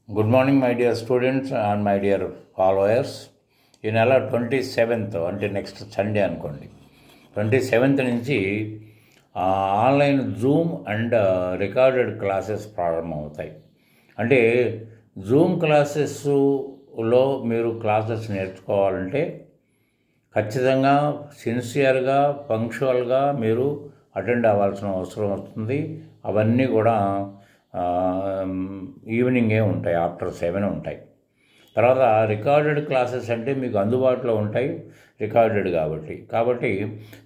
Good morning, my dear students and my dear followers. ఈ నెల 27th అంటే next Sunday అనుకోండి, 27th నుంచి online Zoom and recorded classes ప్రారంభమవుతాయి. అంటే జూమ్ క్లాసెస్లో మీరు క్లాసెస్ నేర్చుకోవాలంటే ఖచ్చితంగా సిన్సియర్గా పంక్చువల్గా మీరు అటెండ్ అవ్వాల్సిన అవసరం వస్తుంది. అవన్నీ కూడా ఈవినింగే ఉంటాయి, ఆఫ్టర్ 7 ఉంటాయి. తర్వాత రికార్డెడ్ క్లాసెస్ అంటే మీకు అందుబాటులో ఉంటాయి, రికార్డెడ్ కాబట్టి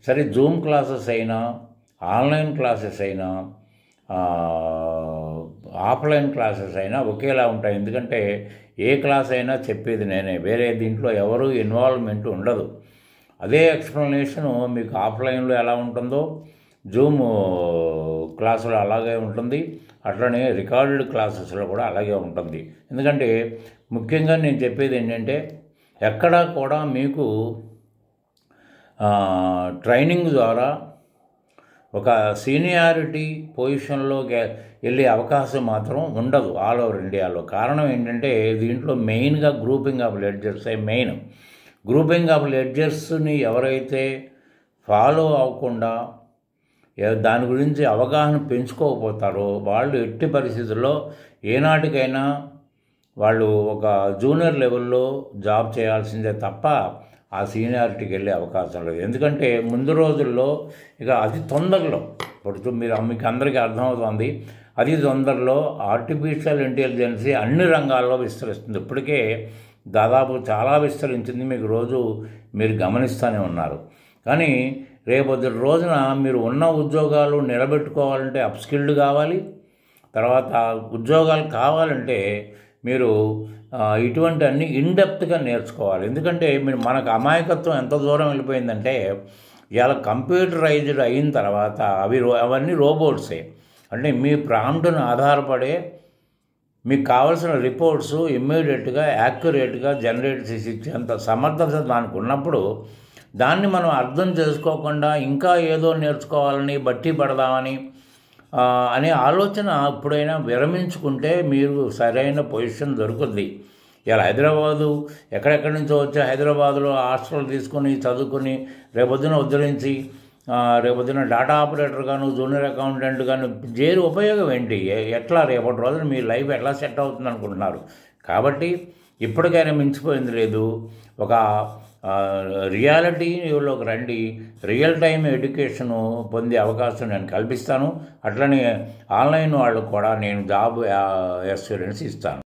సరే జూమ్ క్లాసెస్ అయినా ఆన్లైన్ క్లాసెస్ అయినా ఆఫ్లైన్ క్లాసెస్ అయినా ఒకేలా ఉంటాయి. ఎందుకంటే ఏ క్లాస్ అయినా చెప్పేది నేనే, వేరే దీంట్లో ఎవరు ఇన్వాల్వ్మెంట్ ఉండదు. అదే ఎక్స్ప్లెనేషను మీకు ఆఫ్లైన్లో ఎలా ఉంటుందో జూమ్ క్లాసులో అలాగే ఉంటుంది, అట్లనే రికార్డెడ్ క్లాసెస్లో కూడా అలాగే ఉంటుంది. ఎందుకంటే ముఖ్యంగా నేను చెప్పేది ఏంటంటే ఎక్కడా కూడా మీకు ట్రైనింగ్ ద్వారా ఒక సీనియారిటీ పొజిషన్లో వెళ్ళే అవకాశం మాత్రం ఉండదు ఆల్ ఓవర్ ఇండియాలో. కారణం ఏంటంటే దీంట్లో మెయిన్గా grouping of ledgers. Grouping of లెడ్జర్స్ని ఎవరైతే ఫాలో అవ్వకుండా దాని గురించి అవగాహన పెంచుకోకపోతారో వాళ్ళు ఎట్టి పరిస్థితుల్లో ఏనాటికైనా వాళ్ళు ఒక జూనియర్ లెవెల్లో జాబ్ చేయాల్సిందే తప్ప ఆ సీనియారిటీకి వెళ్ళే అవకాశం లేదు. ఎందుకంటే ముందు రోజుల్లో ఇక అతి తొందరలో, ఇప్పుడు మీకు అందరికీ అర్థమవుతుంది, అతి తొందరలో ఆర్టిఫిషియల్ ఇంటెలిజెన్సీ అన్ని రంగాల్లో విస్తరిస్తుంది. ఇప్పటికే దాదాపు చాలా విస్తరించింది, మీకు రోజు మీరు గమనిస్తూనే ఉన్నారు. కానీ రేపొద్దు రోజున మీరు ఉన్న ఉద్యోగాలు నిలబెట్టుకోవాలంటే అప్స్కిల్డ్ కావాలి. తర్వాత ఉద్యోగాలు కావాలంటే మీరు ఇటువంటి అన్ని ఇన్డెప్త్గా నేర్చుకోవాలి. ఎందుకంటే మీరు మనకు అమాయకత్వం ఎంత దూరం వెళ్ళిపోయిందంటే ఇలా కంప్యూటరైజ్డ్ అయిన తర్వాత అవన్నీ రోబోట్సే. అంటే మీ ప్రాంప్ట్ను ఆధారపడే మీకు కావాల్సిన రిపోర్ట్స్ ఇమ్మీడియట్గా యాక్యురేట్గా జనరేట్ చేసి ఇచ్చేంత సమర్థత దానికి ఉన్నప్పుడు దాన్ని మనం అర్థం చేసుకోకుండా ఇంకా ఏదో నేర్చుకోవాలని బట్టి పడదామని అనే ఆలోచన ఎప్పుడైనా విరమించుకుంటే మీరు సరైన పొజిషన్ దొరుకుద్ది. ఇలా హైదరాబాదు ఎక్కడెక్కడి నుంచో వచ్చి హైదరాబాదులో హాస్టల్ తీసుకొని చదువుకొని రేపొద్దున ఉద్ధరించి రేపొద్దున డేటా ఆపరేటర్ గాను జూనియర్ అకౌంటెంట్ గాను చేరి ఉపయోగం ఏంటి? ఎట్లా రేపటి రోజున మీ లైఫ్ ఎట్లా సెట్ అవుతుంది అనుకుంటున్నారు? కాబట్టి ఇప్పటికైనా మించిపోయింది లేదు. ఒక రియాలిటీలోకి రండి, రియల్ టైం ఎడ్యుకేషను పొందే అవకాశం నేను కల్పిస్తాను. అట్లనే ఆన్లైన్ వాళ్ళకు కూడా నేను జాబ్ అష్యూరెన్స్ ఇస్తాను.